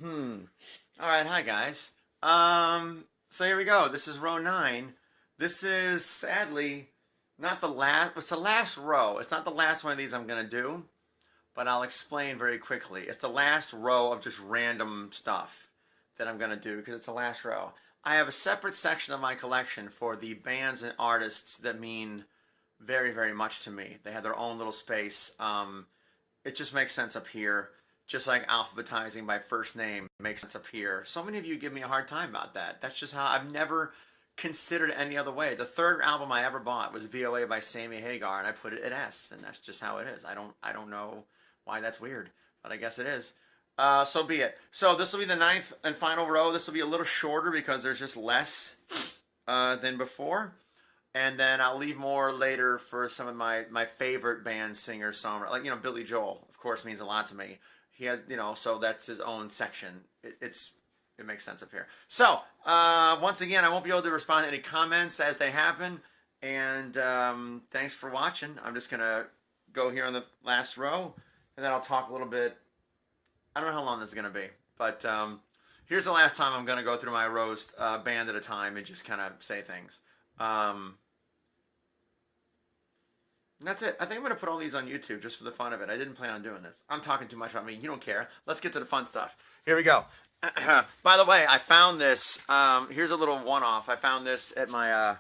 All right, hi guys. So here we go. This is row 9. This is sadly not the last. It's the last row. It's not the last one of these I'm gonna do, but I'll explain very quickly. It's the last row of just random stuff that I'm gonna do because it's the last row. I have a separate section of my collection for the bands and artists that mean very, very much to me. They have their own little space. It just makes sense up here. Just like alphabetizing by first name makes sense up here. So many of you give me a hard time about that. That's just how I've never considered it any other way. The third album I ever bought was VOA by Sammy Hagar, and I put it at S, and that's just how it is. I don't know why that's weird, but I guess it is. So be it. So this will be the ninth and final row. This will be a little shorter because there's just less than before. And then I'll leave more later for some of my favorite band singers, songwriters. Like, Billy Joel, of course, means a lot to me. He has, so that's his own section. It makes sense up here. So, once again, I won't be able to respond to any comments as they happen. And thanks for watching. I'm just going to go here on the last row. And then I'll talk a little bit. I don't know how long this is going to be. But here's the last time I'm going to go through my rows band at a time and just kind of say things. And that's it. I think I'm going to put all these on YouTube just for the fun of it. I didn't plan on doing this. I'm talking too much about me. You don't care. Let's get to the fun stuff. Here we go. By the way, I found this. Here's a little one-off. I found this at my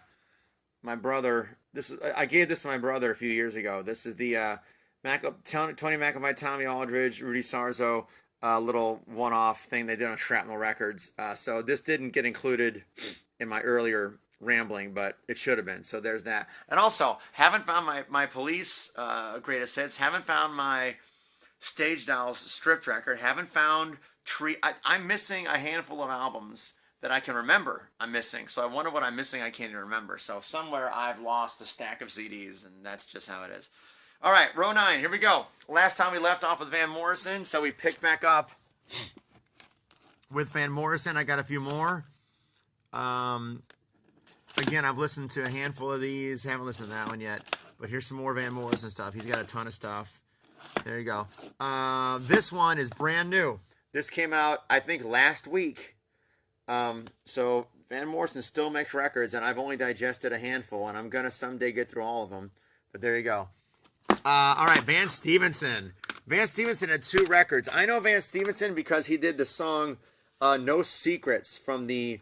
my brother. I gave this to my brother a few years ago. This is the Tony McAvoy, Tommy Aldridge, Rudy Sarzo little one-off thing they did on Shrapnel Records. So this didn't get included in my earlier rambling, but it should have been. So there's that. And also, haven't found my Police greatest hits. Haven't found my Stage Dolls stripped record. Haven't found I'm missing a handful of albums that I can remember I'm missing. So I wonder what I'm missing I can't even remember. So somewhere I've lost a stack of CDs, and that's just how it is. All right, row 9. Here we go. Last time we left off with Van Morrison, so we picked back up with Van Morrison. I got a few more. Again, I've listened to a handful of these. Haven't listened to that one yet. But here's some more Van Morrison stuff. He's got a ton of stuff. There you go. This one is brand new. This came out, I think, last week. So Van Morrison still makes records, and I've only digested a handful, and I'm going to someday get through all of them. But there you go. All right, Van Stevenson. Van Stevenson had 2 records. I know Van Stevenson because he did the song No Secrets from the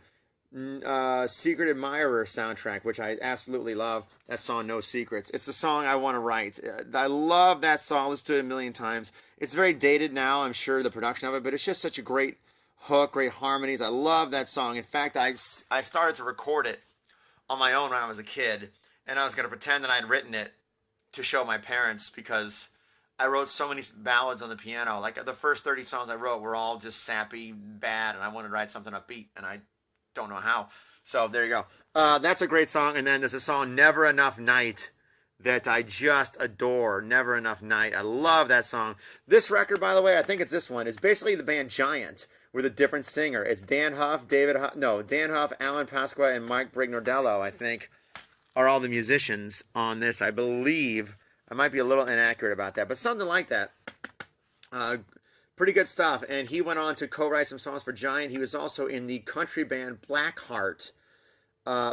Secret Admirer soundtrack, which I absolutely love. That song, No Secrets. It's the song I want to write. I love that song. Listened to it a million times. It's very dated now, I'm sure, the production of it, but it's just such a great hook, great harmonies. I love that song. In fact, I started to record it on my own when I was a kid, and I was going to pretend that I'd written it to show my parents because I wrote so many ballads on the piano. Like, the first 30 songs I wrote were all just sappy, bad, and I wanted to write something upbeat, and I don't know how. So there you go. That's a great song. And then there's a song, Never Enough Night, that I just adore. Never Enough Night. I love that song. This record, by the way, I think it's this one. It's basically the band Giant with a different singer. It's Dan Huff, Alan Pasqua, and Mike Brignordello, I think, are all the musicians on this. I believe. I might be a little inaccurate about that, but something like that. Pretty good stuff. And he went on to co-write some songs for Giant. He was also in the country band Blackhawk in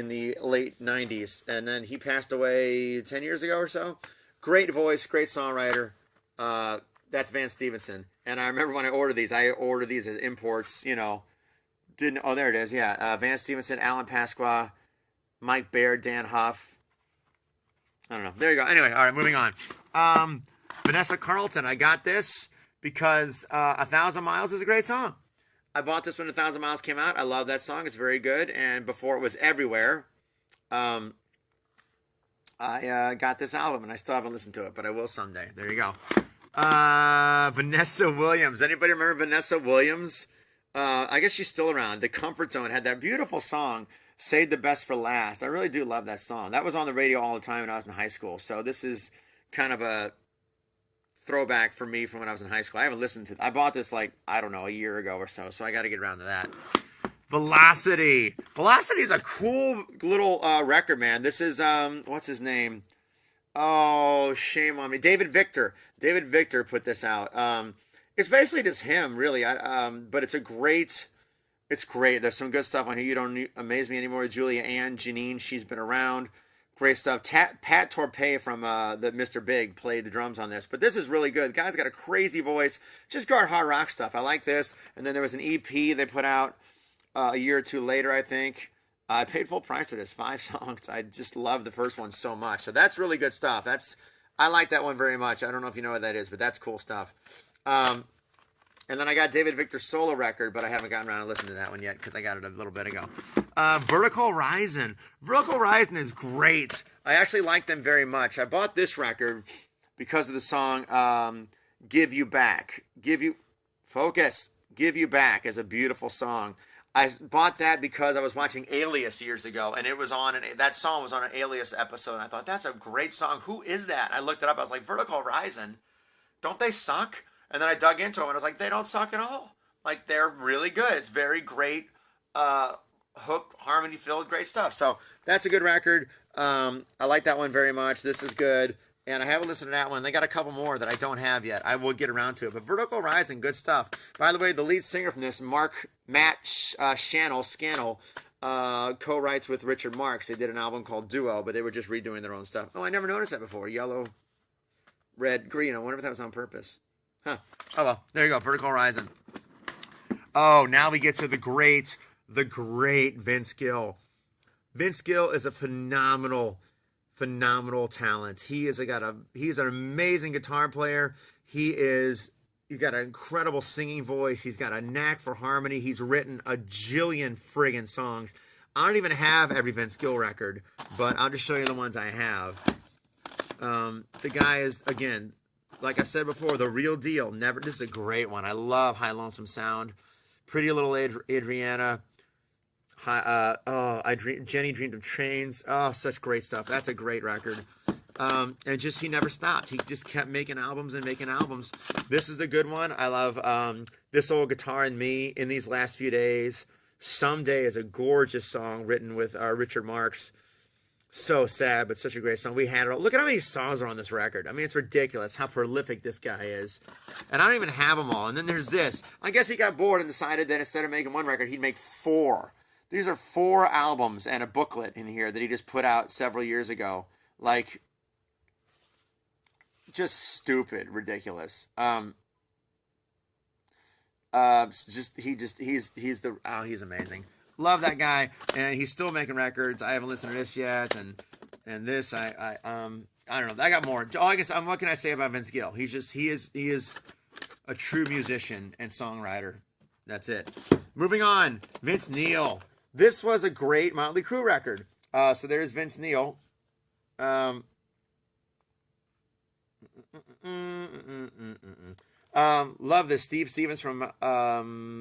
the late 90s. And then he passed away 10 years ago or so. Great voice, great songwriter. That's Van Stevenson. And I remember when I ordered these as imports, oh, there it is, yeah. Van Stevenson, Alan Pasqua, Mike Baird, Dan Huff. I don't know. There you go. Anyway, all right, moving on. Vanessa Carlton, I got this because 1,000 Miles is a great song. I bought this when 1,000 Miles came out. I love that song. It's very good. And before it was everywhere, I got this album, and I still haven't listened to it, but I will someday. There you go. Vanessa Williams. Anybody remember Vanessa Williams? I guess she's still around. The Comfort Zone had that beautiful song, Save the Best for Last. I really do love that song. That was on the radio all the time when I was in high school. So this is kind of a throwback for me from when I was in high school. I haven't listened to it. I bought this like, I don't know, a year ago or so I got to get around to that. Velocity. Velocity is a cool little record, man. This is, what's his name? Oh, shame on me. David Victor. David Victor put this out. It's basically just him, really. But it's great. There's some good stuff on here. You Don't Amaze Me Anymore. Julia Ann, Janine, she's been around. Great stuff. Pat Torpey from the Mr. Big played the drums on this. But this is really good. The guy's got a crazy voice. Just guard hard rock stuff. I like this. And then there was an EP they put out a year or two later, I think. I paid full price for this. 5 songs. I just love the first one so much. So that's really good stuff. I like that one very much. I don't know if you know what that is, but that's cool stuff. And then I got David Victor's solo record, but I haven't gotten around to listening to that one yet because I got it a little bit ago. Vertical Horizon. Vertical Horizon is great. I actually like them very much. I bought this record because of the song Give You Back. Focus. Give You Back is a beautiful song. I bought that because I was watching Alias years ago, and it was on that song was on an Alias episode, and I thought, that's a great song. Who is that? I looked it up. I was like, Vertical Horizon? Don't they suck? And then I dug into them, and I was like, they don't suck at all. Like, they're really good. It's very great hook, harmony-filled, great stuff. So that's a good record. I like that one very much. This is good. And I haven't listened to that one. They got a couple more that I don't have yet. I will get around to it. But Vertical Horizon, good stuff. By the way, the lead singer from this, Matt Scannell, co-writes with Richard Marx. They did an album called Duo, but they were just redoing their own stuff. Oh, I never noticed that before. Yellow, red, green. I wonder if that was on purpose. Huh. Oh, well, there you go. Vertical Horizon. Oh, now we get to the great Vince Gill. Vince Gill is a phenomenal talent. He's an amazing guitar player. He's got an incredible singing voice. He's got a knack for harmony. He's written a jillion friggin' songs. I don't even have every Vince Gill record, but I'll just show you the ones I have. The guy is, again, like I said before, the real deal. This is a great one. I love High Lonesome Sound. Pretty Little Adriana. Jenny Dreamed of Trains. Oh, such great stuff. That's a great record. And just, he never stopped. He just kept making albums and making albums. This is a good one. I love This Old Guitar and Me, In These Last Few Days. Someday is a gorgeous song written with Richard Marx. So sad, but such a great song. We had it. Look at how many songs are on this record. I mean, it's ridiculous how prolific this guy is. And I don't even have them all. And then there's this. I guess he got bored and decided that instead of making one record, he'd make 4. These are 4 albums and a booklet in here that he just put out several years ago. Like, just stupid, ridiculous. He's amazing. Love that guy, and he's still making records. I haven't listened to this yet, and this I don't know. I got more. Oh, I guess what can I say about Vince Gill? He is a true musician and songwriter. That's it. Moving on, Vince Neil. This was a great Motley Crue record. So there's Vince Neil. Love this. Steve Stevens from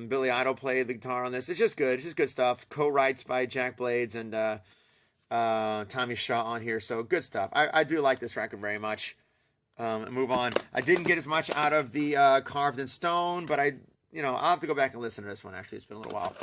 Billy Idol played the guitar on this. It's just good. It's just good stuff. Co-writes by Jack Blades and Tommy Shaw on here. So good stuff. I do like this record very much. Move on. I didn't get as much out of the Carved in Stone, but I'll have to go back and listen to this one. Actually, it's been a little while.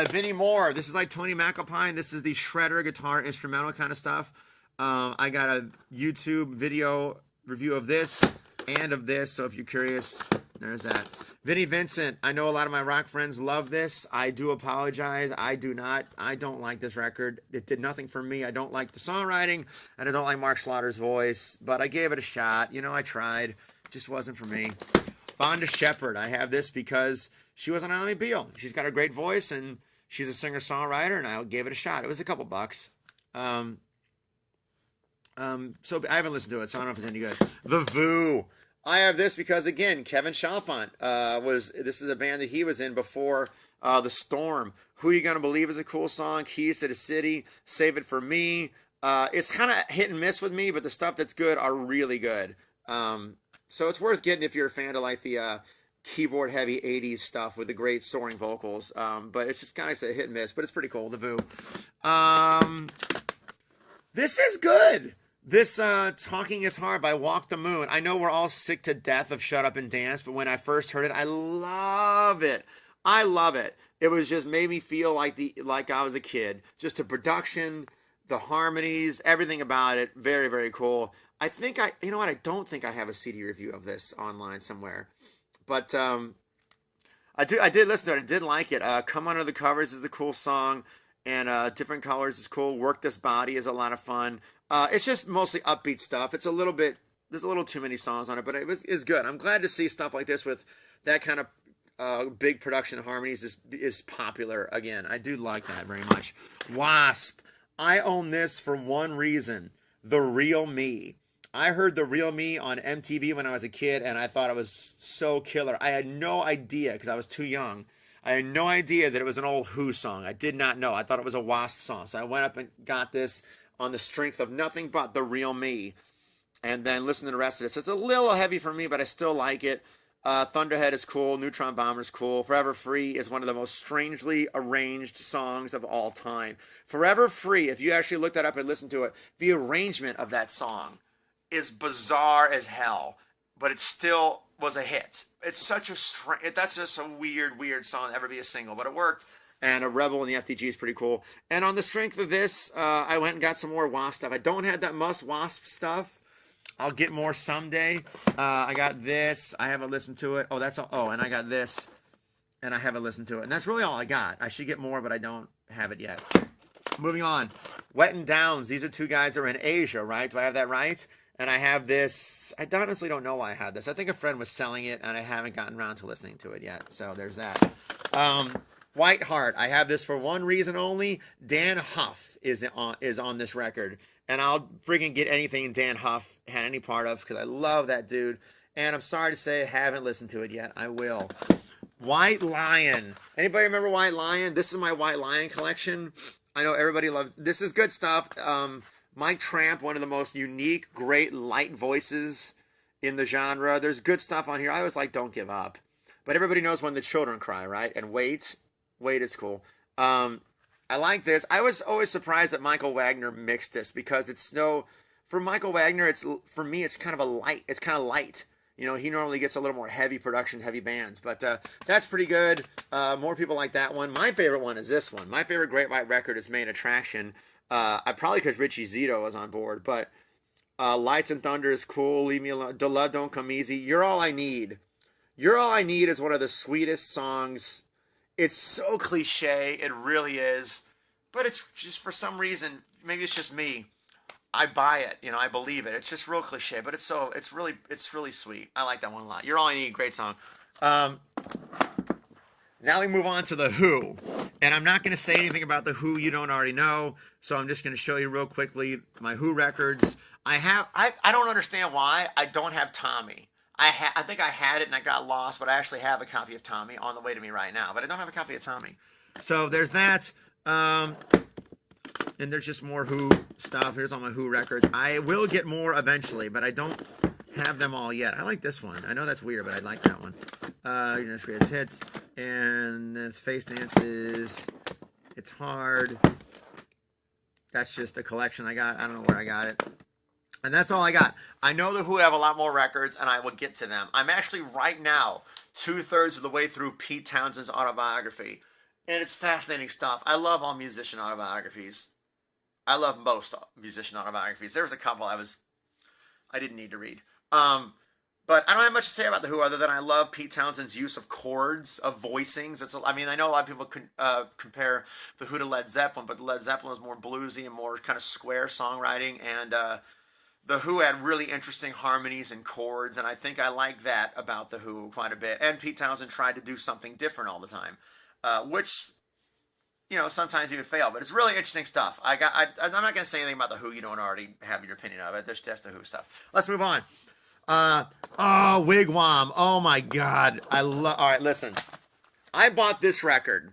Vinnie Moore. This is like Tony McAlpine. This is the shredder guitar instrumental kind of stuff. I got a YouTube video review of this and of this, so if you're curious, there's that. Vinnie Vincent. I know a lot of my rock friends love this. I do apologize. I don't like this record. It did nothing for me. I don't like the songwriting, and I don't like Mark Slaughter's voice, but I gave it a shot. I tried. It just wasn't for me. Vonda Shepard. I have this because she was on Ally Beale. She's got a great voice, and she's a singer-songwriter, and I gave it a shot. It was a couple bucks. So I haven't listened to it, so I don't know if it's any good. The Voo. I have this because, again, Kevin Chalfant this is a band that he was in before The Storm. Who You Gonna Believe is a cool song. Keys to the City. Save It For Me. It's kind of hit and miss with me, but the stuff that's good are really good. So it's worth getting if you're a fan of like the keyboard heavy 80s stuff with the great soaring vocals. But it's just kind of a hit and miss, but it's pretty cool. The Voo. This is good. This Talking Is Hard by Walk the Moon. I know we're all sick to death of Shut Up and Dance, but when I first heard it, I love it. I love it. It was just made me feel like I was a kid. Just the production, the harmonies, everything about it. Very, very cool. I think I don't think I have a CD review of this online somewhere. But I did listen to it. I did like it. Come Under the Covers is a cool song, and Different Colors is cool. Work This Body is a lot of fun. It's just mostly upbeat stuff. It's a little bit, there's a little too many songs on it, but it's good. I'm glad to see stuff like this with that kind of big production harmonies is popular again. I do like that very much. Wasp. I own this for one reason. The Real Me. I heard The Real Me on MTV when I was a kid, and I thought it was so killer. I had no idea, because I was too young. I had no idea that it was an old Who song. I did not know. I thought it was a Wasp song. So I went up and got this on the strength of nothing but The Real Me. And then listen to the rest of this. It's a little heavy for me, but I still like it. Thunderhead is cool. Neutron Bomber is cool. Forever Free is one of the most strangely arranged songs of all time. Forever Free, if you actually look that up and listen to it, the arrangement of that song is bizarre as hell, but it still was a hit. It's such a that's just a weird song to ever be a single, but it worked. And a Rebel in the FTG is pretty cool. And on the strength of this, I went and got some more Wasp stuff. I don't have that much Wasp stuff. I'll get more someday. I got this. I haven't listened to it. Oh, that's all. Oh, and I got this, and I haven't listened to it. And that's really all I got. I should get more, but I don't have it yet. Moving on. Wet and Downs. These are two guys that are in Asia, right? Do I have that right? And I have this. I honestly don't know why I had this. I think a friend was selling it, and I haven't gotten around to listening to it yet. So there's that. White Heart. I have this for one reason only. Dan Huff is on this record. And I'll freaking get anything Dan Huff had any part of, because I love that dude. And I'm sorry to say I haven't listened to it yet. I will. White Lion. Anybody remember White Lion? This is my White Lion collection. I know everybody loves. This is good stuff. Mike Tramp, one of the most unique, great, light voices in the genre. There's good stuff on here. I always like Don't Give Up. But everybody knows When the Children Cry, right? And Wait is cool. I like this. I was always surprised that Michael Wagner mixed this, because it's for Michael Wagner, for me, it's kind of light. You know, he normally gets a little more heavy production, heavy bands, but that's pretty good. More people like that one. My favorite one is this one. My favorite Great White record is Main Attraction. Probably because Richie Zito was on board, but Lights and Thunder is cool. Leave Me Alone. The Love Don't Come Easy. You're All I Need. You're All I Need is one of the sweetest songs. It's so cliche. It really is. But it's just, for some reason, maybe it's just me, I buy it. You know, I believe it. It's just real cliche, but it's really sweet. I like that one a lot. You're All I Need. Great song. Now we move on to The Who. And I'm not going to say anything about The Who you don't already know, so I'm just going to show you real quickly my Who records. I don't understand why I don't have Tommy. I think I had it and I got lost, but I actually have a copy of Tommy on the way to me right now. But I don't have a copy of Tommy. So there's that. And there's just more Who stuff. Here's all my Who records. I will get more eventually, but I don't have them all yet. I like this one. I know that's weird, but I like that one. Your Greatest Hits. And then Face Dances. It's Hard. That's just a collection I got. I don't know where I got it. And that's all I got. I know The Who have a lot more records, and I will get to them. I'm actually right now 2/3 of the way through Pete Townshend's autobiography. And it's fascinating stuff. I love all musician autobiographies. I love most musician autobiographies. There was a couple I didn't need to read. But I don't have much to say about The Who other than I love Pete Townshend's use of chords, of voicings. I know a lot of people compare The Who to Led Zeppelin, but Led Zeppelin is more bluesy and more kind of square songwriting. And The Who had really interesting harmonies and chords, and I think I like that about The Who quite a bit. And Pete Townshend tried to do something different all the time, which, you know, sometimes he would fail. But it's really interesting stuff. I'm not going to say anything about The Who you don't already have your opinion of it. There's just The Who stuff. Let's move on. Wigwam. Oh my God. All right, listen. I bought this record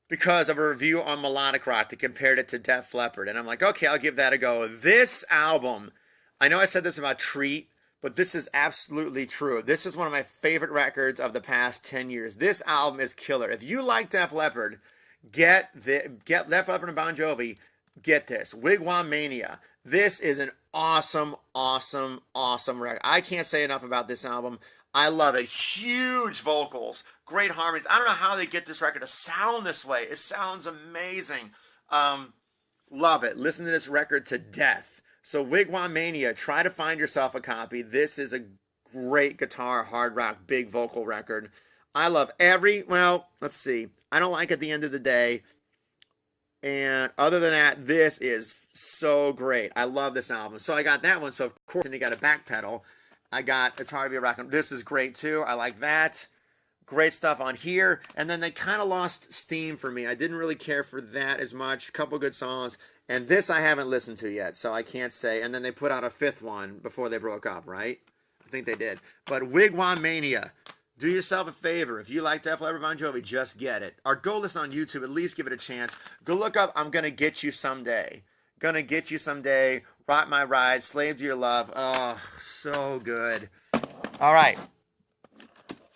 because of a review on Melodic Rock that compared it to Def Leppard, and I'm like, okay, I'll give that a go. This album, I know I said this about Treat, but this is absolutely true. This is one of my favorite records of the past 10 years. This album is killer. If you like Def Leppard, get Def Leppard and Bon Jovi, get this. Wigwam Mania. This is an awesome, awesome, awesome record. I can't say enough about this album. I love it. Huge vocals, great harmonies. I don't know how they get this record to sound this way. It sounds amazing. Love it. Listen to this record to death. So Wigwam Mania, try to find yourself a copy. This is a great guitar, hard rock, big vocal record. I love well, let's see. I don't like At the End of the Day. And other than that, this is so great. I love this album. So I got that one. So of course, and you got a back pedal. I got It's Hard to Be a Rock. This is great too. I like that. Great stuff on here. And then they kind of lost steam for me. I didn't really care for that as much. A couple good songs. And this I haven't listened to yet, so I can't say. And then they put out a fifth one before they broke up, right? I think they did. But Wigwam Mania. Do yourself a favor. If you like Def Leppard, Bon Jovi, just get it. Or go listen on YouTube. At least give it a chance. Go look up I'm Gonna Get You Someday. Gonna Get You Someday. Rock My Ride. Slave to Your Love. Oh, so good. All right.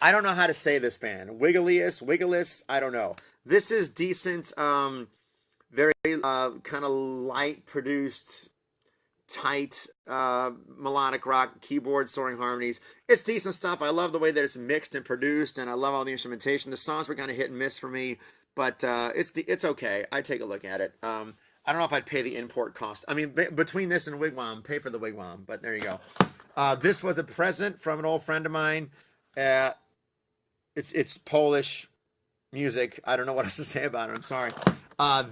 I don't know how to say this band. Wiggliest, I don't know. This is decent, very kind of light produced, tight melodic rock, keyboard, soaring harmonies. It's decent stuff. I love the way that it's mixed and produced, and I love all the instrumentation. The songs were kind of hit and miss for me, but it's okay. I'd take a look at it. I don't know if I'd pay the import cost. I mean, between this and Wigwam, pay for the Wigwam, but there you go. This was a present from an old friend of mine. It's Polish music. I don't know what else to say about it. I'm sorry.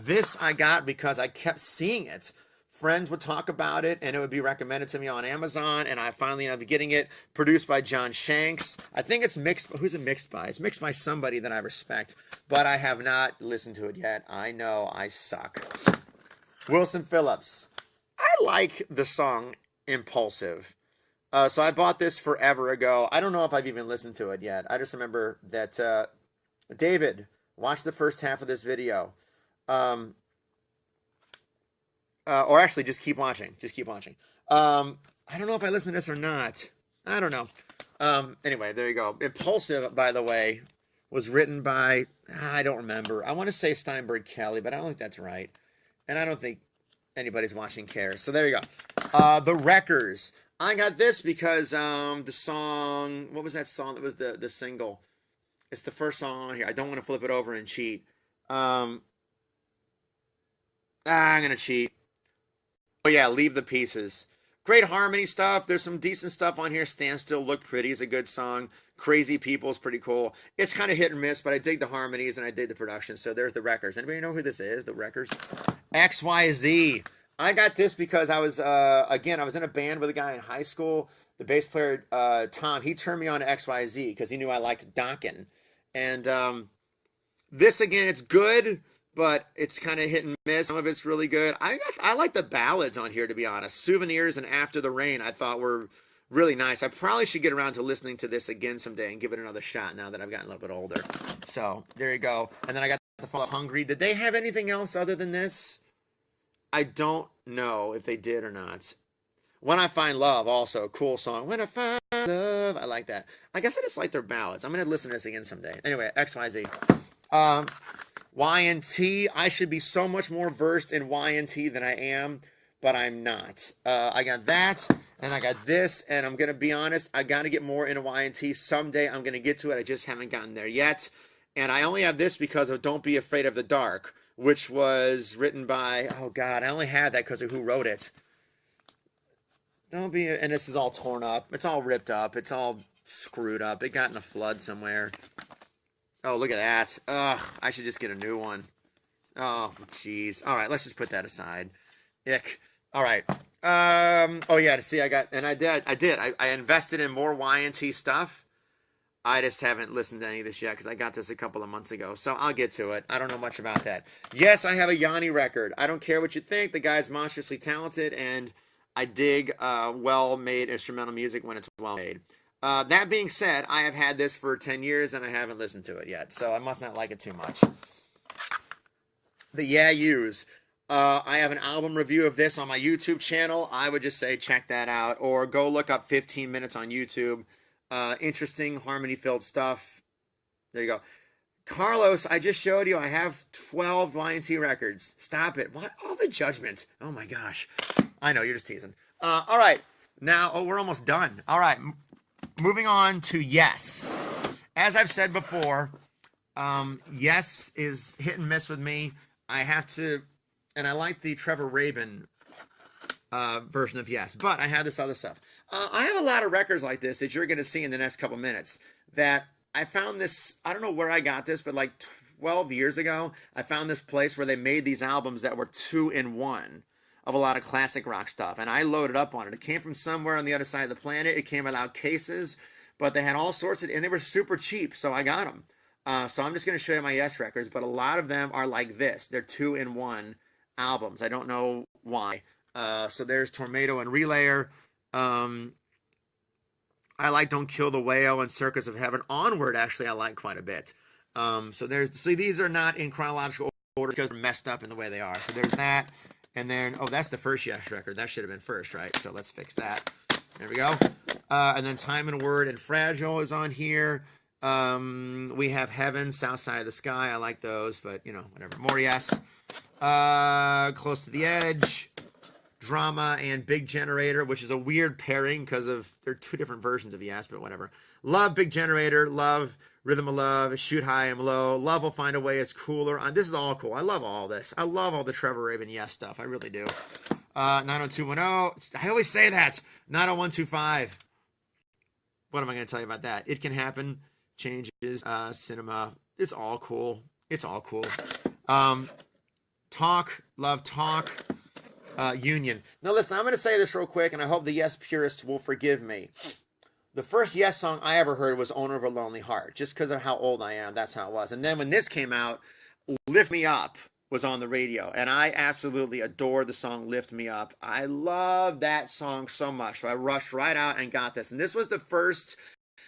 This I got because I kept seeing it. Friends would talk about it, and it would be recommended to me on Amazon, and I finally ended up getting it. Produced by John Shanks. I think it's mixed. Who's it mixed by? It's mixed by somebody that I respect, but I have not listened to it yet. I know I suck. Wilson Phillips. I like the song Impulsive. So I bought this forever ago. I don't know if I've even listened to it yet. I just remember that David, watch the first half of this video. Or actually, just keep watching. Just keep watching. I don't know if I listened to this or not. I don't know. Anyway, there you go. Impulsive, by the way, was written by, I don't remember. I want to say Steinberg Kelly, but I don't think that's right. And I don't think anybody's watching cares. So there you go. The Wreckers. I got this because the song, what was that song that was the single? It's the first song on here. I don't want to flip it over and cheat. I'm going to cheat. Oh, yeah, Leave the Pieces. Great harmony stuff. There's some decent stuff on here. Stand Still, Look Pretty is a good song. Crazy People is pretty cool. It's kind of hit and miss, but I dig the harmonies and I dig the production. So there's the Wreckers. Anybody know who this is? The Wreckers? XYZ. I got this because I was, again, I was in a band with a guy in high school. The bass player, Tom, he turned me on to XYZ because he knew I liked Dokken. And this, again, it's good, but it's kind of hit and miss. Some of it's really good. I like the ballads on here, to be honest. Souvenirs and After the Rain I thought were really nice. I probably should get around to listening to this again someday and give it another shot now that I've gotten a little bit older. So there you go. And then I got the follow Hungry. Did they have anything else other than this? I don't know if they did or not. When I Find Love, also, cool song. When I Find Love, I like that. I guess I just like their ballads. I'm going to listen to this again someday. Anyway, XYZ. Y&T, I should be so much more versed in Y&T than I am, but I'm not. I got that, and I got this, and I'm going to be honest, I got to get more into Y&T. Someday I'm going to get to it. I just haven't gotten there yet. And I only have this because of Don't Be Afraid of the Dark, which was written by, oh God, I only have that because of who wrote it. Don't be, and this is all torn up. It's all ripped up. It's all screwed up. It got in a flood somewhere. Oh, look at that. Ugh, I should just get a new one. Oh, jeez. All right, let's just put that aside. Ick. All right. Oh yeah, to see, I did. I invested in more Y&T stuff. I just haven't listened to any of this yet because I got this a couple of months ago. So I'll get to it. I don't know much about that. Yes, I have a Yanni record. I don't care what you think. The guy's monstrously talented, and I dig well-made instrumental music when it's well-made. That being said, I have had this for 10 years, and I haven't listened to it yet. So I must not like it too much. The Yeah Yous. I have an album review of this on my YouTube channel. I would just say check that out. Or go look up 15 Minutes on YouTube. Interesting harmony-filled stuff. There you go. Carlos, I just showed you I have 12 Y&T records. Stop it. What? All the judgment. Oh my gosh. I know, you're just teasing. All right. Now, we're almost done. All right. Moving on to Yes. As I've said before, Yes is hit and miss with me. I have to, and I like the Trevor Rabin version of Yes, but I have this other stuff. I have a lot of records like this that you're going to see in the next couple minutes. That I found this, I don't know where I got this, but like 12 years ago, I found this place where they made these albums that were 2-in-1 of a lot of classic rock stuff. And I loaded up on it. It came from somewhere on the other side of the planet. It came without cases, but they had all sorts of, and they were super cheap, so I got them. So I'm just going to show you my Yes records, but a lot of them are like this. They're 2-in-1 albums. I don't know why. So there's Tornado and Relayer. I like Don't Kill the Whale and Circus of Heaven. Onward, actually, I like quite a bit. So these are not in chronological order because they're messed up in the way they are. So there's that. And then, oh, that's the first Yes record. That should have been first, right? So let's fix that. There we go. And then Time and Word and Fragile is on here. We have Heaven, South Side of the Sky. I like those, but, you know, whatever. More Yes. Close to the Edge. Drama and Big Generator, which is a weird pairing because they're two different versions of Yes, but whatever. Love Big Generator, love Rhythm of Love, Shoot High and Low, Love Will Find a Way is cooler. This is all cool. I love all this. I love all the Trevor Rabin Yes stuff. I really do. 90210. I always say that. 90125. What am I going to tell you about that? It Can Happen. Changes. Cinema. It's all cool. It's all cool. Talk. Love Talk. Union. Now listen, I'm going to say this real quick, and I hope the Yes purists will forgive me. The first Yes song I ever heard was Owner of a Lonely Heart, just because of how old I am. That's how it was. And then when this came out, Lift Me Up was on the radio, and I absolutely adore the song Lift Me Up. I love that song so much, so I rushed right out and got this. And this was the first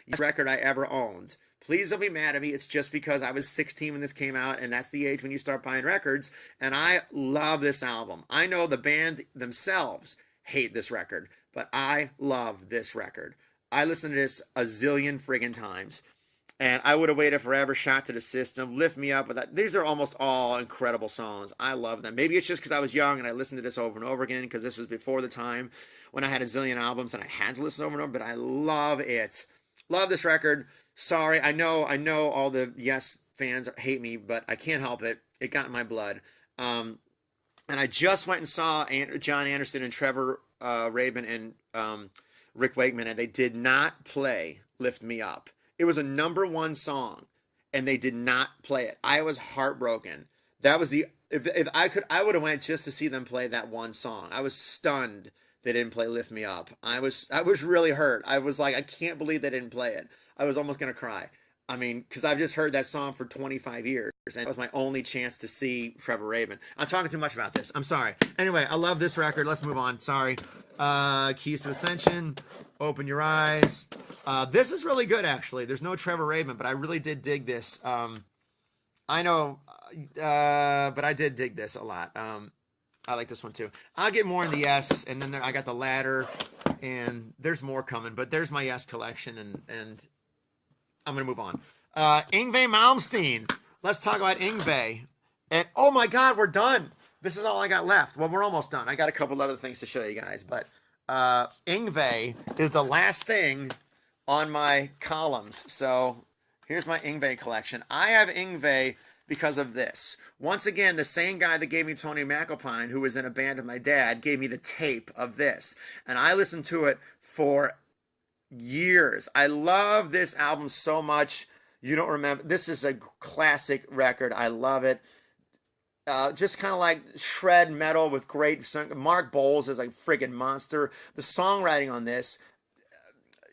Yes record I ever owned. Please don't be mad at me. It's just because I was 16 when this came out, and that's the age when you start buying records. And I love this album. I know the band themselves hate this record, but I love this record. I listened to this a zillion friggin' times, and I would have waited forever. Shot to the System, Lift Me Up. With that. These are almost all incredible songs. I love them. Maybe it's just because I was young and I listened to this over and over again because this was before the time when I had a zillion albums and I had to listen over and over, but I love it. Love this record. Sorry, I know all the Yes fans hate me, but I can't help it. It got in my blood. And I just went and saw John Anderson and Trevor Rabin and Rick Wakeman, and they did not play Lift Me Up. It was a #1 song, and they did not play it. I was heartbroken. That was if I could, I would have went just to see them play that one song. I was stunned they didn't play Lift Me Up. I was really hurt. I was like, I can't believe they didn't play it. I was almost going to cry. I mean, because I've just heard that song for 25 years, and it was my only chance to see Trevor Rabin. I'm talking too much about this. I'm sorry. Anyway, I love this record. Let's move on. Sorry. Keys to Ascension, Open Your Eyes. This is really good, actually. There's no Trevor Rabin, but I really did dig this. I know, but I did dig this a lot. I like this one, too. I'll get more in the Yes, and then I got the Ladder, and there's more coming, but there's my Yes collection, and I'm going to move on. Yngwie Malmsteen. Let's talk about Yngwie. And, oh my God, we're done. This is all I got left. Well, we're almost done. I got a couple other things to show you guys. But Yngwie is the last thing on my columns. So here's my Yngwie collection. I have Yngwie because of this. Once again, the same guy that gave me Tony McAlpine, who was in a band of my dad, gave me the tape of this. And I listened to it for years. I love this album so much. You don't remember. This is a classic record. I love it. Just kind of like shred metal with great. Mark Bowles is like a friggin' monster. The songwriting on this,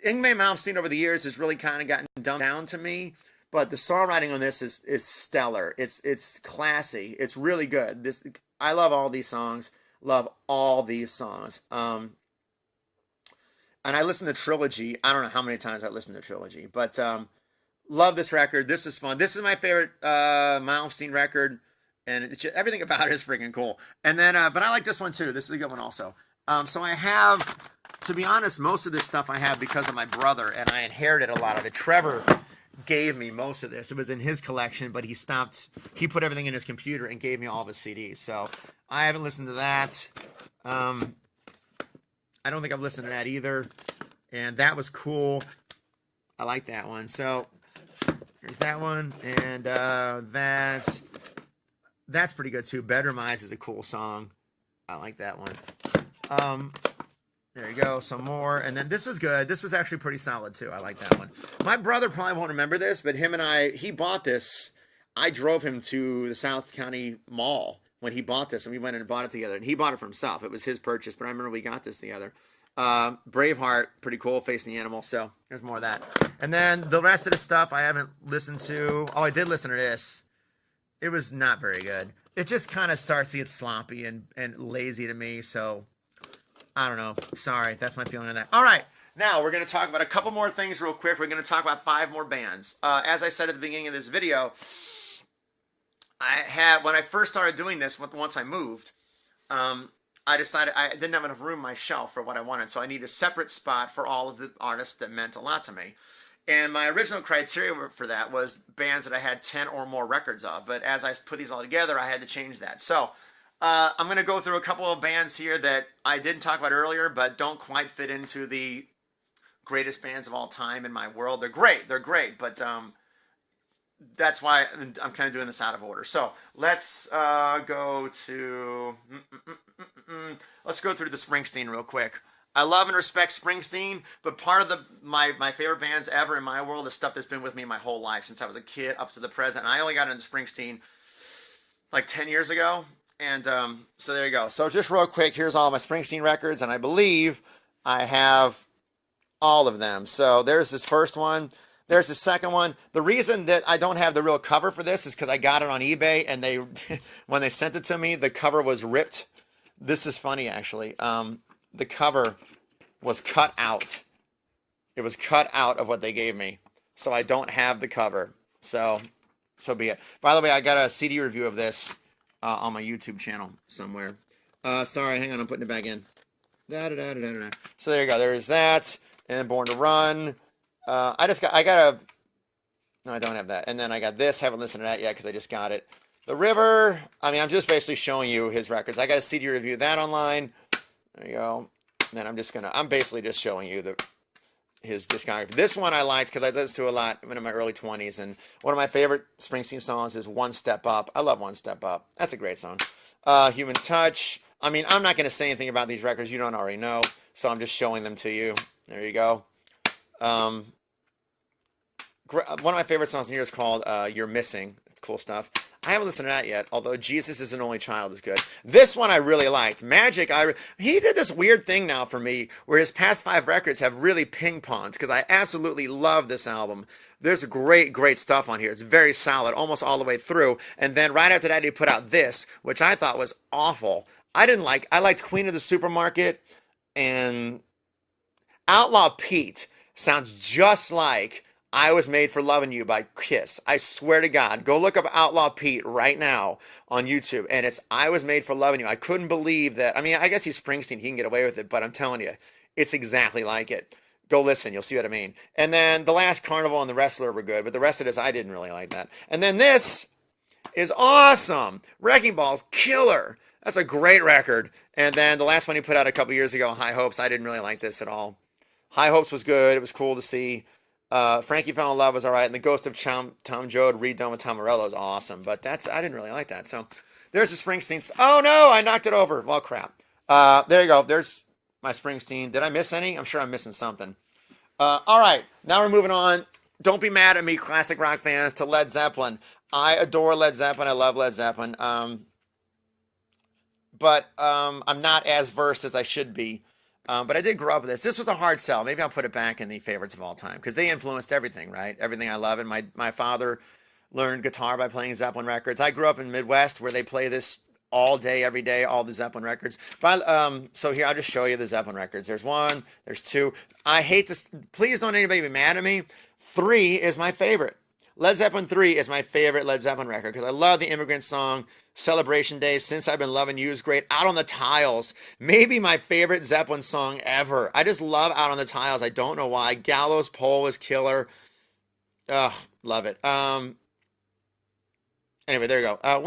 Yngwie Malmsteen over the years has really kind of gotten dumbed down to me. But the songwriting on this is stellar. It's classy. It's really good. I love all these songs. Love all these songs. And I listened to Trilogy. I don't know how many times I listened to Trilogy, but love this record. This is fun. This is my favorite Malmsteen record, and it's just, everything about it is freaking cool. And then, but I like this one too. This is a good one also. So I have, to be honest, most of this stuff I have because of my brother, and I inherited a lot of it. Trevor gave me most of this. It was in his collection, but he stopped. He put everything in his computer and gave me all of his CDs. So I haven't listened to that. I don't think I've listened to that either. And that was cool. I like that one. So there's that one. And that's pretty good too. Bedroom Eyes is a cool song. I like that one. There you go, some more. And then this was good. This was actually pretty solid, too. I like that one. My brother probably won't remember this, but him and he bought this. I drove him to the South County Mall when he bought this, and we went and bought it together. And he bought it for himself. It was his purchase, but I remember we got this together. Braveheart, pretty cool, facing the animal. So there's more of that. And then the rest of the stuff I haven't listened to. Oh, I did listen to this. It was not very good. It just kind of starts to get sloppy and lazy to me, so I don't know. Sorry, that's my feeling on that. All right, now we're going to talk about a couple more things real quick. We're going to talk about 5 more bands. As I said at the beginning of this video, when I first started doing this, once I moved, I decided I didn't have enough room on my shelf for what I wanted, so I needed a separate spot for all of the artists that meant a lot to me. And my original criteria for that was bands that I had 10 or more records of. But as I put these all together, I had to change that. So I'm going to go through a couple of bands here that I didn't talk about earlier, but don't quite fit into the greatest bands of all time in my world. They're great, but that's why I'm kind of doing this out of order. So let's go to let's go through the Springsteen real quick. I love and respect Springsteen, but part of my favorite bands ever in my world is stuff that's been with me my whole life since I was a kid up to the present. And I only got into Springsteen like 10 years ago. And so there you go. So just real quick, here's all my Springsteen records, and I believe I have all of them. So there's this first one. There's the second one. The reason that I don't have the real cover for this is because I got it on eBay, and they when they sent it to me, the cover was ripped. This is funny, actually. The cover was cut out. It was cut out of what they gave me. So I don't have the cover. So be it. By the way, I got a CD review of this on my YouTube channel somewhere. Sorry, hang on, I'm putting it back in. So there you go. There's that. And Born to Run. No, I don't have that. And then I got this. Haven't listened to that yet because I just got it. The River. I mean, I'm just basically showing you his records. I got a CD review of that online. There you go. And then I'm basically just showing you his discography. This one I liked because I listened to a lot in my early 20s, and one of my favorite Springsteen songs is One Step Up. I love One Step Up. That's a great song. Human Touch. I mean, I'm not going to say anything about these records you don't already know, so I'm just showing them to you. There you go. One of my favorite songs in here is called You're Missing. It's cool stuff. I haven't listened to that yet, although Jesus is an Only Child is good. This one I really liked. Magic, he did this weird thing now for me where his past 5 records have really ping-ponged because I absolutely love this album. There's great, great stuff on here. It's very solid, almost all the way through. And then right after that, he put out this, which I thought was awful. I liked Queen of the Supermarket, and Outlaw Pete sounds just like I Was Made for Loving You by Kiss. I swear to God. Go look up Outlaw Pete right now on YouTube, and it's I Was Made for Loving You. I couldn't believe that. I mean, I guess he's Springsteen. He can get away with it, but I'm telling you, it's exactly like it. Go listen. You'll see what I mean. And then The Last Carnival and The Wrestler were good, but the rest of this, I didn't really like that. And then this is awesome. Wrecking Ball's killer. That's a great record. And then the last one he put out a couple years ago, High Hopes, I didn't really like this at all. High Hopes was good. It was cool to see. Frankie Fell in Love was all right, and The Ghost of Tom Joad redone with Tom Morello is awesome, but I didn't really like that. So there's the Springsteen. Oh no, I knocked it over. Well, crap. There you go. There's my Springsteen. Did I miss any? I'm sure I'm missing something. All right, now we're moving on. Don't be mad at me, classic rock fans, to Led Zeppelin. I adore Led Zeppelin. I love Led Zeppelin. But I'm not as versed as I should be. But I did grow up with this. This was a hard sell. Maybe I'll put it back in the favorites of all time because they influenced everything, right? Everything I love. And my father learned guitar by playing Zeppelin records. I grew up in the Midwest where they play this all day, every day, all the Zeppelin records. So here, I'll just show you the Zeppelin records. There's 1, there's 2. I hate to, please don't anybody be mad at me. 3 is my favorite. Led Zeppelin 3 is my favorite Led Zeppelin record because I love the Immigrant Song. Celebration Day, Since I've Been Loving You is great. Out on the Tiles, maybe my favorite Zeppelin song ever. I just love Out on the Tiles. I don't know why. Gallows Pole was killer. Ugh, love it. Anyway, there you go. I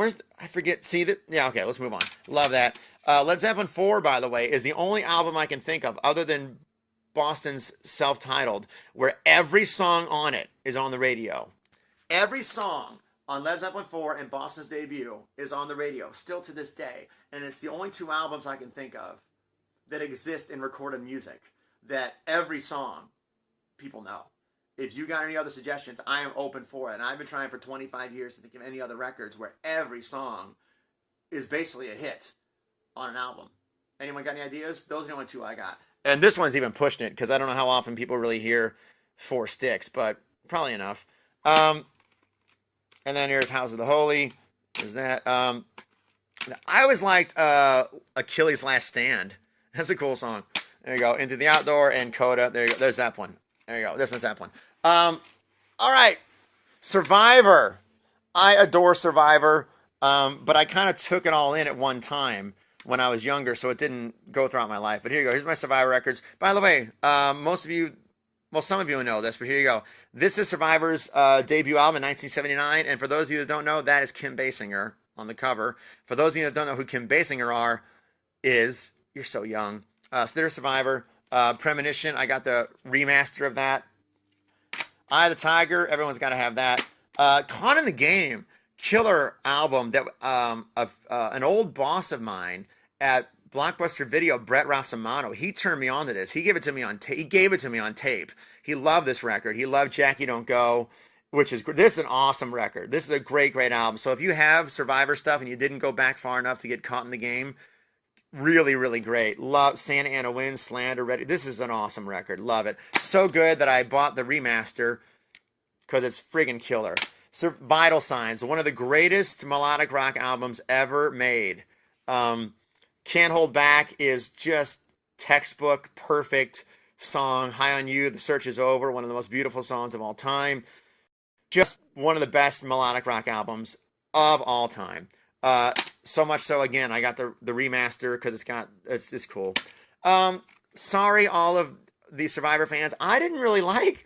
forget. See that? Yeah, okay, let's move on. Love that. Led Zeppelin 4, by the way, is the only album I can think of other than Boston's self-titled where every song on it is on the radio. Every song on Led Zeppelin 4 and Boston's debut is on the radio, still to this day. And it's the only 2 albums I can think of that exist in recorded music that every song people know. If you got any other suggestions, I am open for it. And I've been trying for 25 years to think of any other records where every song is basically a hit on an album. Anyone got any ideas? Those are the only two I got. And this one's even pushing it because I don't know how often people really hear Four Sticks, but probably enough. And then here's House of the Holy. There's that. I always liked Achilles' Last Stand. That's a cool song. There you go. Into the Outdoor and Coda. There you go. There's that one. There you go. This one's that one. All right. Survivor. I adore Survivor, but I kind of took it all in at one time when I was younger, so it didn't go throughout my life. But here you go. Here's my Survivor records. By the way, most of you, well, some of you know this, but here you go. This is Survivor's debut album in 1979, and for those of you that don't know, that is Kim Basinger on the cover. For those of you that don't know who Kim Basinger is, you're so young. So there's Survivor. Premonition, I got the remaster of that. Eye of the Tiger, everyone's got to have that. Caught in the Game, killer album that an old boss of mine at Blockbuster Video, Brett Rossomano, he turned me on to this. He gave it to me on tape. He gave it to me on tape. He loved this record. He loved Jackie Don't Go, which is this is an awesome record. This is a great album. So if you have Survivor stuff and you didn't go back far enough to get Caught in the Game, really, really great. Love Santa Ana Wind, Slander, Ready. This is an awesome record. Love it. So good that I bought the remaster because it's friggin' killer. So Vital Signs, one of the greatest melodic rock albums ever made. Can't Hold Back is just textbook, perfect song. High on You, The Search Is Over, one of the most beautiful songs of all time. Just one of the best melodic rock albums of all time. So much so, again, I got the remaster because it's cool. Sorry, all of the Survivor fans. I didn't really like.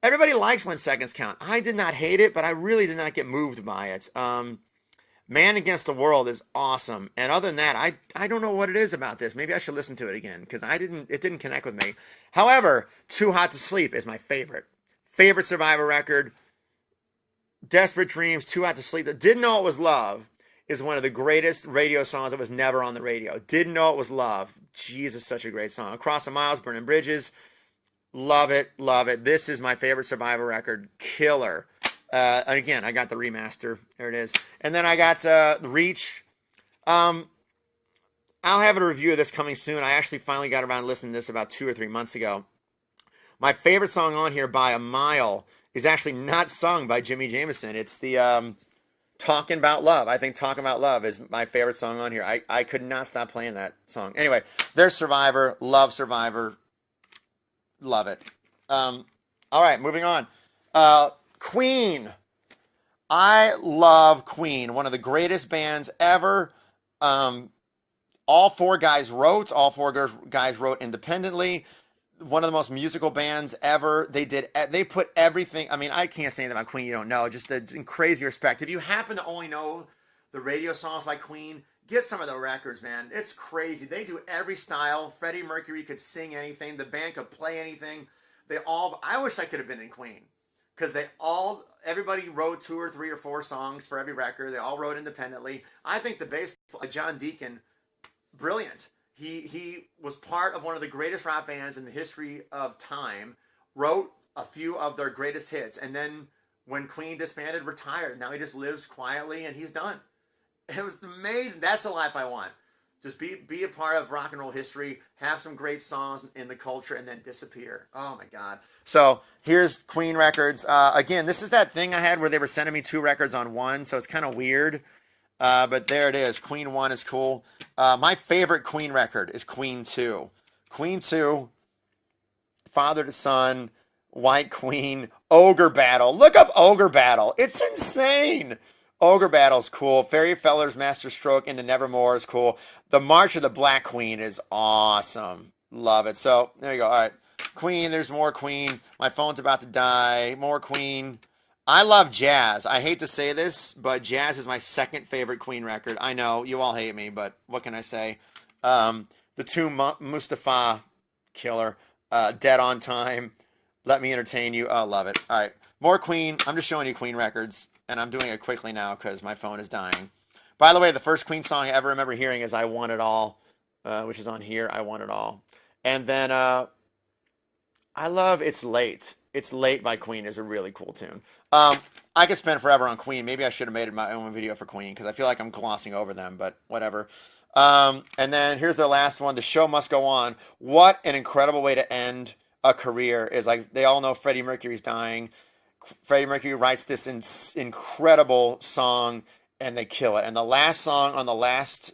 Everybody likes When Seconds Count. I did not hate it, but I really did not get moved by it. Man Against the World is awesome, and other than that, I don't know what it is about this. Maybe I should listen to it again because it didn't connect with me. However, Too Hot to Sleep is my favorite Survivor record. Desperate Dreams, Too Hot to Sleep. Didn't Know It Was Love is one of the greatest radio songs that was never on the radio. Didn't Know It Was Love. Jesus, such a great song. Across the Miles, Burning Bridges. Love it, love it. This is my favorite Survivor record. Killer. And again, I got the remaster. There it is. And then I got Reach. I'll have a review of this coming soon. I actually finally got around to listening to this about 2 or 3 months ago. My favorite song on here by a mile is actually not sung by Jimmy Jameson. It's the Talking About Love. I think Talking About Love is my favorite song on here. I could not stop playing that song. Anyway, there's Survivor. Love Survivor. Love it. All right, moving on. Queen. I love Queen. One of the greatest bands ever. All four guys wrote independently. One of the most musical bands ever. They put everything. I mean, I can't say anything about Queen you don't know. Just in crazy respect. If you happen to only know the radio songs by Queen, get some of the records, man. It's crazy. They do every style. Freddie Mercury could sing anything. The band could play anything. I wish I could have been in Queen. Because everybody wrote 2 or 3 or 4 songs for every record. They all wrote independently. I think the bass player, John Deacon, brilliant. He was part of one of the greatest rock bands in the history of time, wrote a few of their greatest hits, and then when Queen disbanded, retired. Now he just lives quietly and he's done. It was amazing. That's the life I want. Just be a part of rock and roll history, have some great songs in the culture, and then disappear. Oh, my God. So here's Queen records. Again, this is that thing I had where they were sending me 2 records on one, so it's kind of weird. But there it is. Queen 1 is cool. My favorite Queen record is Queen 2. Queen 2, Father to Son, White Queen, Ogre Battle. Look up Ogre Battle. It's insane. Ogre Battle's cool. Fairy Feller's Master Stroke into Nevermore is cool. The March of the Black Queen is awesome. Love it. So, there you go. All right. Queen, there's more Queen. My phone's about to die. More Queen. I love jazz. I hate to say this, but jazz is my second favorite Queen record. I know, you all hate me, but what can I say? The 2 Mustafa, killer. Dead on Time. Let Me Entertain You. Oh, love it. All right. More Queen. I'm just showing you Queen records. And I'm doing it quickly now because my phone is dying. By the way, the first Queen song I ever remember hearing is I Want It All. which is on here. I Want It All. And then I love It's Late. It's Late by Queen is a really cool tune. I could spend forever on Queen. Maybe I should have made my own video for Queen because I feel like I'm glossing over them, but whatever. And then here's their last one, The Show Must Go On. What an incredible way to end a career. Is like they all know Freddie Mercury's dying. Freddie Mercury writes this incredible song and they kill it. And the last song on the last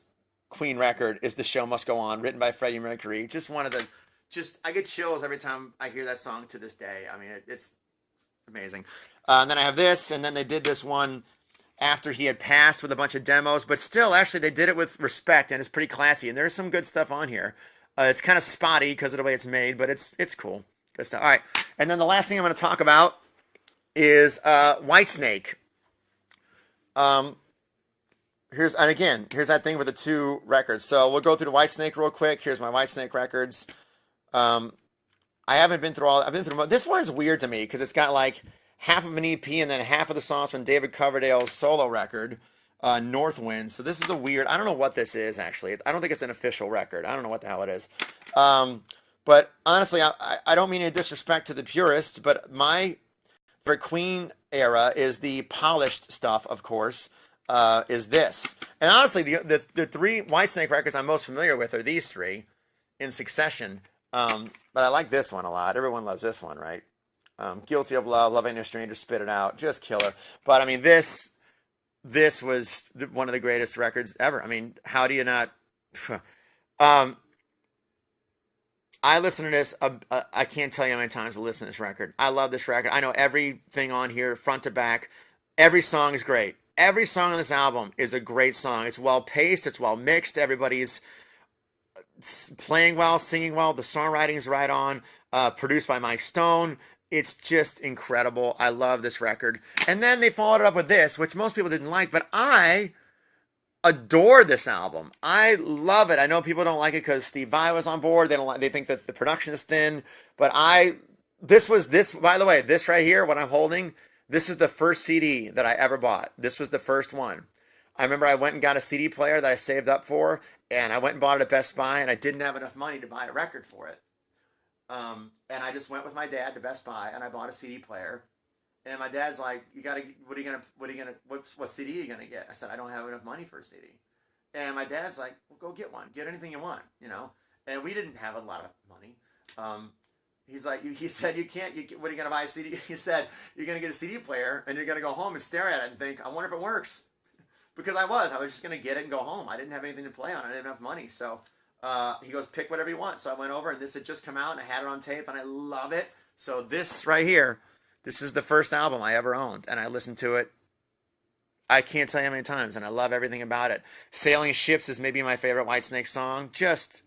Queen record is The Show Must Go On, written by Freddie Mercury. Just one of the, just, I get chills every time I hear that song to this day. I mean, it's amazing. And then I have this, and then they did this one after he had passed with a bunch of demos, but still, actually, they did it with respect, and it's pretty classy, and there's some good stuff on here. It's kind of spotty because of the way it's made, but it's cool. Good stuff. All right, and then the last thing I'm going to talk about is Whitesnake. Here's that thing with the two records. So we'll go through the Whitesnake real quick. Here's my Whitesnake records. I haven't been through all. I've been through this one is weird to me because it's got like half of an EP and then half of the songs from David Coverdale's solo record, Northwind. So this is a weird. I don't know what this is actually. I don't think it's an official record. I don't know what the hell it is. But honestly, I don't mean any disrespect to the purists, but my favorite Queen era is the polished stuff, of course. Is this. And honestly, the three Whitesnake records I'm most familiar with are these three in succession. But I like this one a lot. Everyone loves this one, right? Guilty of Love, Love Ain't No Stranger, Spit It Out, just killer. But I mean, this was one of the greatest records ever. I mean, how do you not? I listen to this. I can't tell you how many times I listen to this record. I love this record. I know everything on here, front to back. Every song is great. Every song on this album is a great song. It's well paced. It's well mixed. Everybody's playing well, singing well. The songwriting is right on. Produced by Mike Stone. It's just incredible. I love this record. And then they followed it up with this, which most people didn't like, but I adore this album. I love it. I know people don't like it because Steve Vai was on board. They think that the production is thin, but by the way, this right here, what I'm holding, this is the first CD that I ever bought. This was the first one. I remember I went and got a CD player that I saved up for, and I went and bought it at Best Buy, and I didn't have enough money to buy a record for it. And I just went with my dad to Best Buy, and I bought a CD player. And my dad's like, what CD are you gonna get? I said, I don't have enough money for a CD. And my dad's like, well, go get one. Get anything you want, you know. And we didn't have a lot of money. He's like, he said, what are you gonna buy a CD? He said, you're gonna get a CD player, and you're gonna go home and stare at it and think, I wonder if it works. Because I was just gonna get it and go home. I didn't have anything to play on. I didn't have enough money, so. He goes, pick whatever you want. So I went over, and this had just come out, and I had it on tape, and I love it. So this right here, this is the first album I ever owned, and I listened to it, I can't tell you how many times, and I love everything about it. Sailing Ships is maybe my favorite Whitesnake song. Just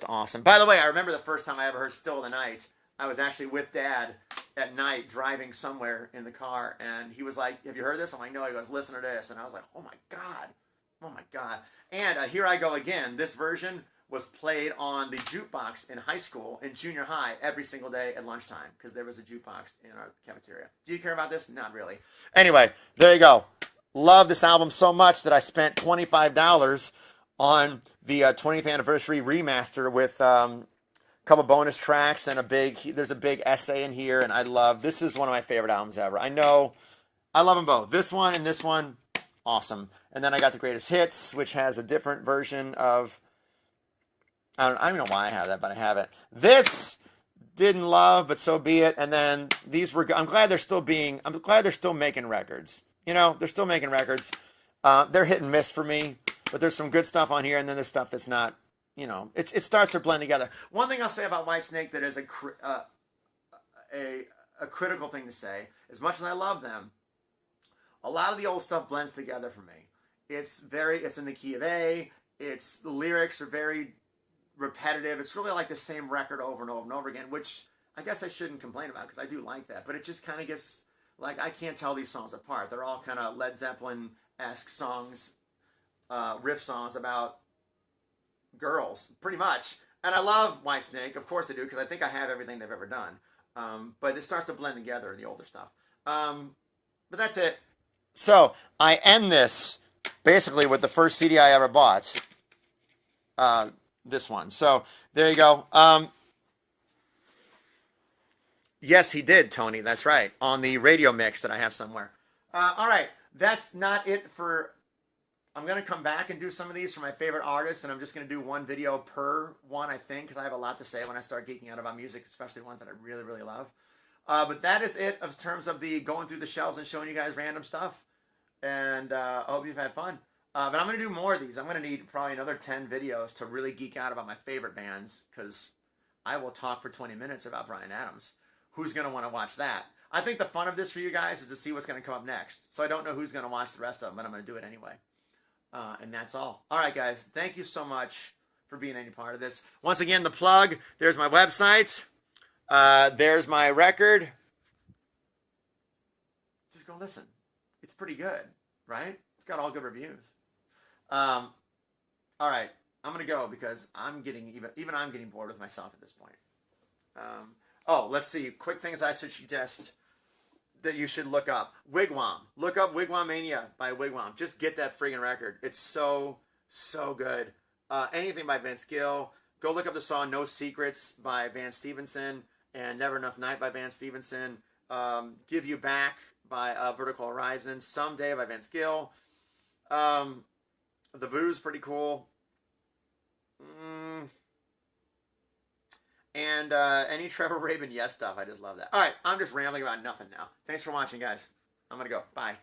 awesome. By the way, I remember the first time I ever heard Still of the Night. I was actually with Dad at night driving somewhere in the car, and he was like, have you heard this? I'm like, no. He goes, listen to this. And I was like, oh, my God. Oh, my God. And Here I Go Again. This version was played on the jukebox in high school, in junior high, every single day at lunchtime because there was a jukebox in our cafeteria. Do you care about this? Not really. Anyway, there you go. Love this album so much that I spent $25 on the 20th anniversary remaster with a couple bonus tracks and there's a big essay in here, and this is one of my favorite albums ever. I know, I love them both. This one and this one, awesome. And then I got the Greatest Hits, which has a different version of, I don't even know why I have that, but I have it. This didn't love, but so be it. And then these were, I'm glad they're still making records. You know, they're still making records. They're hit and miss for me, but there's some good stuff on here, and then there's stuff that's not, you know, it starts to blend together. One thing I'll say about Whitesnake that is a critical thing to say, as much as I love them, a lot of the old stuff blends together for me. It's in the key of A. The lyrics are very repetitive. It's really like the same record over and over and over again, which I guess I shouldn't complain about because I do like that. But it just kind of gets, like, I can't tell these songs apart. They're all kind of Led Zeppelin-esque songs, riff songs about girls, pretty much. And I love Whitesnake. Of course I do, because I think I have everything they've ever done. But it starts to blend together, the older stuff. But that's it. So I end this basically with the first CD I ever bought. this one. So there you go. Yes, he did, Tony. That's right. On the radio mix that I have somewhere. All right. That's not it for. I'm going to come back and do some of these for my favorite artists, and I'm just going to do one video per one, I think, because I have a lot to say when I start geeking out about music, especially ones that I really, really love. But that is it in terms of the going through the shelves and showing you guys random stuff. And I hope you've had fun. But I'm going to do more of these. I'm going to need probably another 10 videos to really geek out about my favorite bands, because I will talk for 20 minutes about Bryan Adams. Who's going to want to watch that? I think the fun of this for you guys is to see what's going to come up next. So I don't know who's going to watch the rest of them, but I'm going to do it anyway. And that's all. All right, guys. Thank you so much for being any part of this. Once again, the plug. There's my website. There's my record. Just go listen. It's pretty good, right? It's got all good reviews. All right. I'm going to go because I'm getting even I'm getting bored with myself at this point. Oh, let's see. Quick things I should suggest that you should look up. Wigwam. Look up Wigwam Mania by Wigwam. Just get that friggin' record. It's so, so good. Anything by Vince Gill. Go look up the song No Secrets by Van Stevenson and Never Enough Night by Van Stevenson. Give You Back by Vertical Horizon. Someday by Vince Gill. The Voo's pretty cool. And any Trevor Rabin Yes stuff. I just love that. All right, I'm just rambling about nothing now. Thanks for watching, guys. I'm going to go. Bye.